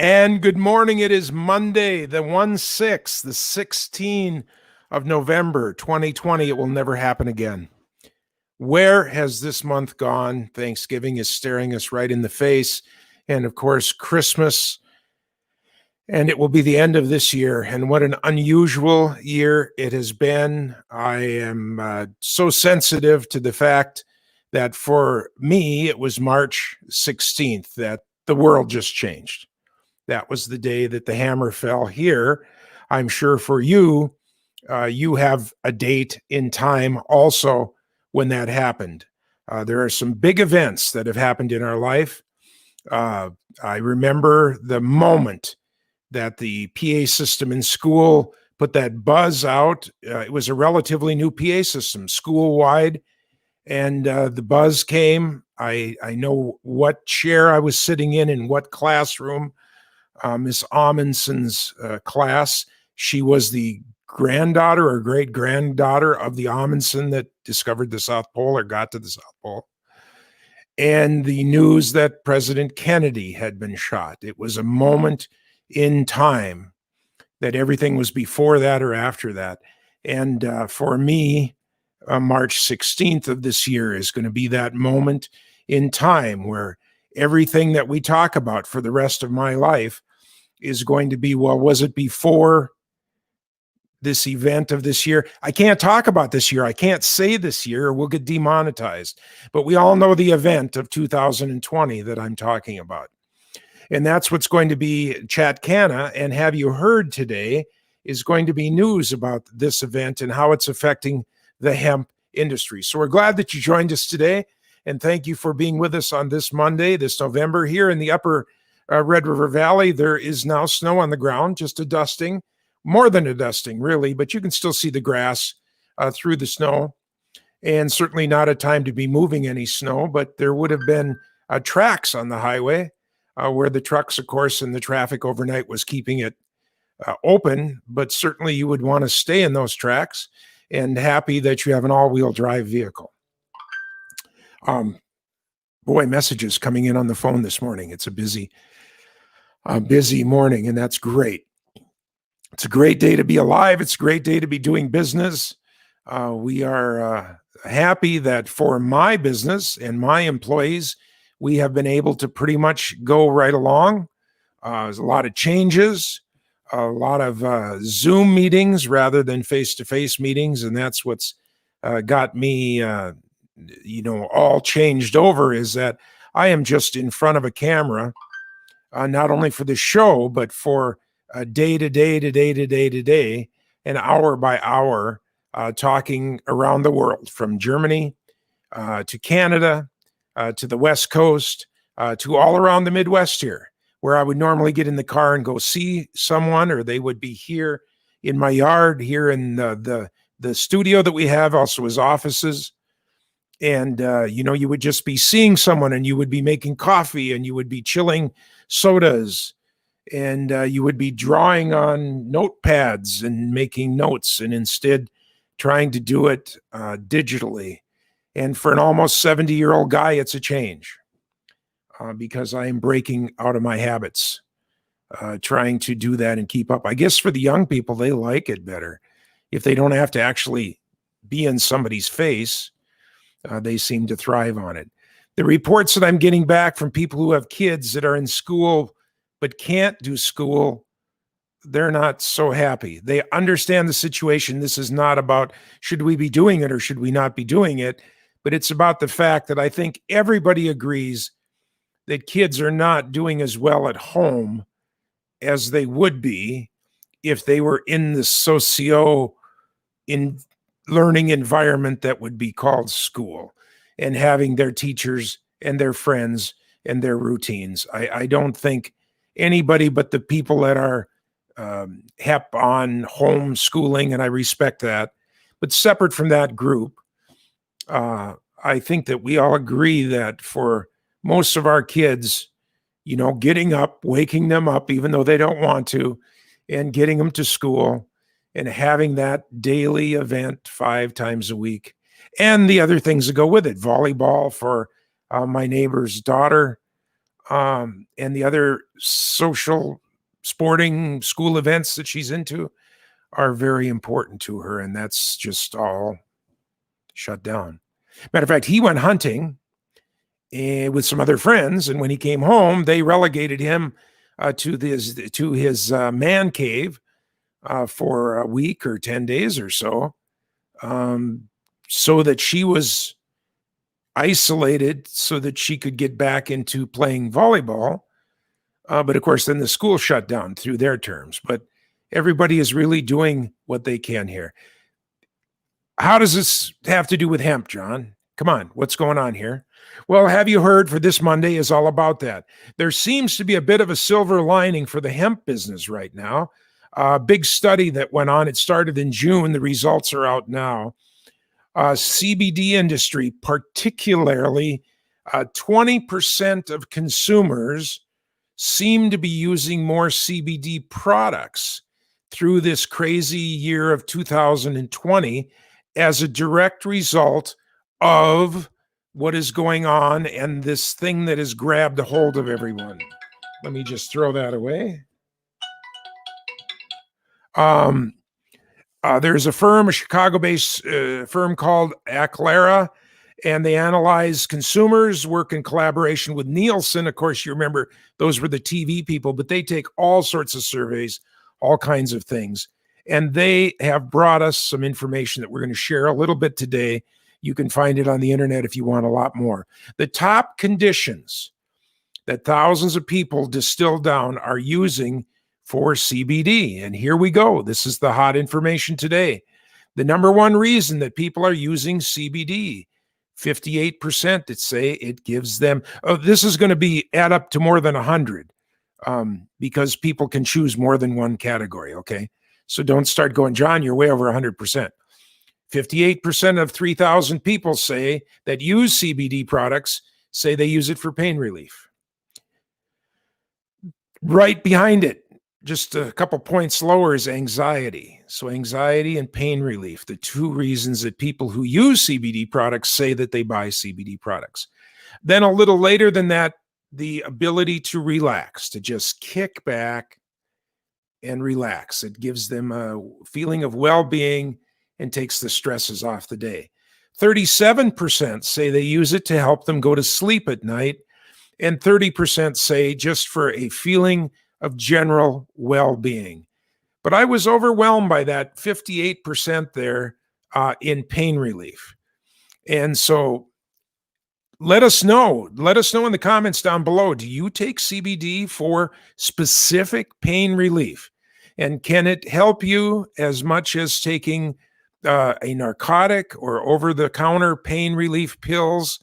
And good morning. It is Monday, the 1/6, the 16th of November, 2020. It will never happen again. Where has this month gone? Thanksgiving is staring us right in the face. And of course, Christmas. And it will be the end of this year. And what an unusual year it has been. I am so sensitive to the fact that for me, it was March 16th that the world just changed. That was the day that the hammer fell here. I'm sure for you, you have a date in time also when that happened. There are some big events that have happened in our life. I remember the moment that the PA system in school put that buzz out. It was a relatively new PA system, school-wide, and the buzz came. I know what chair I was sitting in what classroom. Miss Amundsen's class. She was the granddaughter or great-granddaughter of the Amundsen that discovered the South Pole or got to the South Pole. And the news that President Kennedy had been shot. It was a moment in time that everything was before that or after that. And for me, March 16th of this year is going to be that moment in time where everything that we talk about for the rest of my life is going to be, well, was it before this event of this year? I can't talk about this year. I can't say this year or we'll get demonetized. But we all know the event of 2020 that I'm talking about. And that's what's going to be Chat CANNA. And Have You Heard today is going to be news about this event and how it's affecting the hemp industry. So we're glad that you joined us today. And thank you for being with us on this Monday, this November. Here in the upper Red River Valley, there is now snow on the ground, just a dusting, more than a dusting, really, but you can still see the grass through the snow, and certainly not a time to be moving any snow, but there would have been tracks on the highway where the trucks, of course, and the traffic overnight was keeping it open, but certainly you would want to stay in those tracks and happy that you have an all-wheel drive vehicle. Boy, messages coming in on the phone this morning. It's a busy morning, and that's great. It's a great day to be alive. It's a great day to be doing business. We are happy that for my business and my employees, we have been able to pretty much go right along. There's a lot of changes, a lot of Zoom meetings rather than face-to-face meetings, and that's what's got me, all changed over, is that I am just in front of a camera. Not only for the show, but for day to day, and hour by hour, talking around the world, from Germany to Canada, to the West Coast, to all around the Midwest here, where I would normally get in the car and go see someone, or they would be here in my yard, here in the studio that we have, also as offices. And, you would just be seeing someone and you would be making coffee and you would be chilling sodas and you would be drawing on notepads and making notes, and instead trying to do it digitally. And for an almost 70-year-old guy, it's a change because I am breaking out of my habits, trying to do that and keep up. I guess for the young people, they like it better. If they don't have to actually be in somebody's face, they seem to thrive on it. The reports that I'm getting back from people who have kids that are in school but can't do school, they're not so happy. They understand the situation. This is not about should we be doing it or should we not be doing it, but it's about the fact that I think everybody agrees that kids are not doing as well at home as they would be if they were in the learning environment that would be called school, and having their teachers and their friends and their routines. I don't think anybody but the people that are hep on homeschooling, and I respect that, but separate from that group, I think that we all agree that for most of our kids, getting up, waking them up, even though they don't want to, and getting them to school, and having that daily event 5 times a week, and the other things that go with it. Volleyball for my neighbor's daughter, and the other social sporting school events that she's into are very important to her, and that's just all shut down. Matter of fact, he went hunting with some other friends, and when he came home, they relegated him to his man cave for a week or 10 days or so, so that she was isolated so that she could get back into playing volleyball. But of course, then the school shut down through their terms. But everybody is really doing what they can here. How does this have to do with hemp, John? Come on, what's going on here? Well, Have You Heard for this Monday is all about that. There seems to be a bit of a silver lining for the hemp business right now. A big study that went on, it started in June. The results are out now. CBD industry, particularly 20% of consumers seem to be using more CBD products through this crazy year of 2020 as a direct result of what is going on and this thing that has grabbed a hold of everyone. Let me just throw that away. There's a firm, a Chicago-based firm called Aclara, and they analyze consumers, work in collaboration with Nielsen. Of course, you remember those were the TV people, but they take all sorts of surveys, all kinds of things. And they have brought us some information that we're going to share a little bit today. You can find it on the internet if you want a lot more. The top conditions that thousands of people distilled down are using for CBD. And here we go. This is the hot information today. The number one reason that people are using CBD, 58% that say it gives them, this is going to be add up to more than 100 because people can choose more than one category, okay? So don't start going, John, you're way over 100%. 58% of 3,000 people say that use CBD products say they use it for pain relief. Right behind it, just a couple points lower, is anxiety. So anxiety and pain relief, the two reasons that people who use CBD products say that they buy CBD products. Then a little later than that, the ability to relax, to just kick back and relax. It gives them a feeling of well-being and takes the stresses off the day. 37% say they use it to help them go to sleep at night. And 30% say just for a feeling of general well-being. But I was overwhelmed by that 58% there in pain relief. And so let us know in the comments down below, do you take CBD for specific pain relief? And can it help you as much as taking a narcotic or over-the-counter pain relief pills?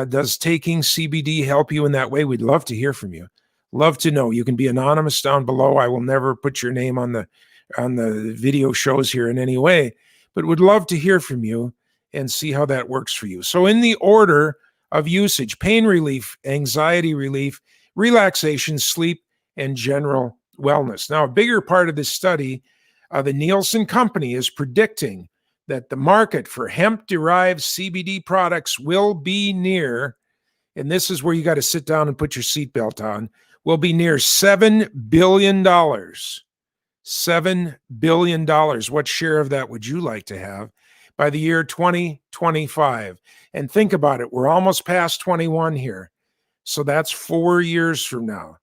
Does taking CBD help you in that way? We'd love to hear from you. Love to know. You can be anonymous down below. I will never put your name on the video shows here in any way, but would love to hear from you and see how that works for you. So in the order of usage, pain relief, anxiety relief, relaxation, sleep, and general wellness. Now, a bigger part of this study, the Nielsen company is predicting that the market for hemp-derived CBD products will be near, and this is where you got to sit down and put your seatbelt on, will be near $7 billion. $7 billion. What share of that would you like to have by the year 2025? And think about it. We're almost past 21 here. So that's 4 years from now.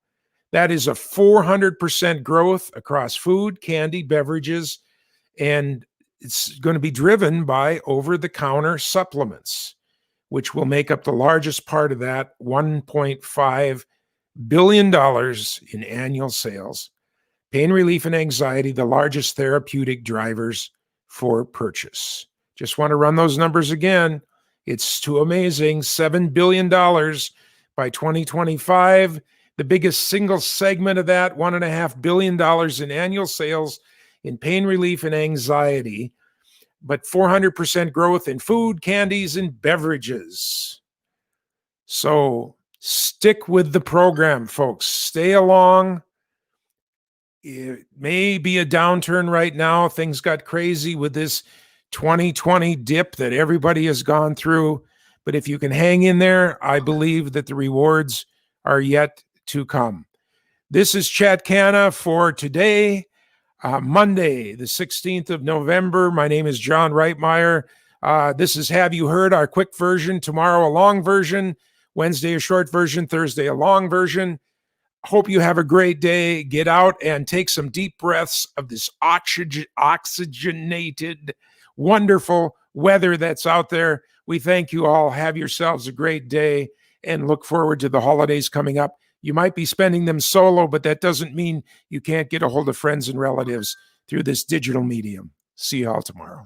That is a 400% growth across food, candy, beverages, and it's going to be driven by over-the-counter supplements, which will make up the largest part of that, $1.5 billion in annual sales. Pain relief and anxiety, the largest therapeutic drivers for purchase. Just want to run those numbers again. It's too amazing. $7 billion by 2025. The biggest single segment of that, $1.5 billion in annual sales in pain relief and anxiety, but 400% growth in food, candies, and beverages. So stick with the program, folks. Stay along. It may be a downturn right now. Things got crazy with this 2020 dip that everybody has gone through. But if you can hang in there, I believe that the rewards are yet to come. This is Chat CANNA for today, Monday, the 16th of November. My name is John Reitmeyer. This is Have You Heard, our quick version. Tomorrow, a long version. Wednesday, a short version. Thursday, a long version. Hope you have a great day. Get out and take some deep breaths of this oxygenated, wonderful weather that's out there. We thank you all. Have yourselves a great day and look forward to the holidays coming up. You might be spending them solo, but that doesn't mean you can't get a hold of friends and relatives through this digital medium. See you all tomorrow.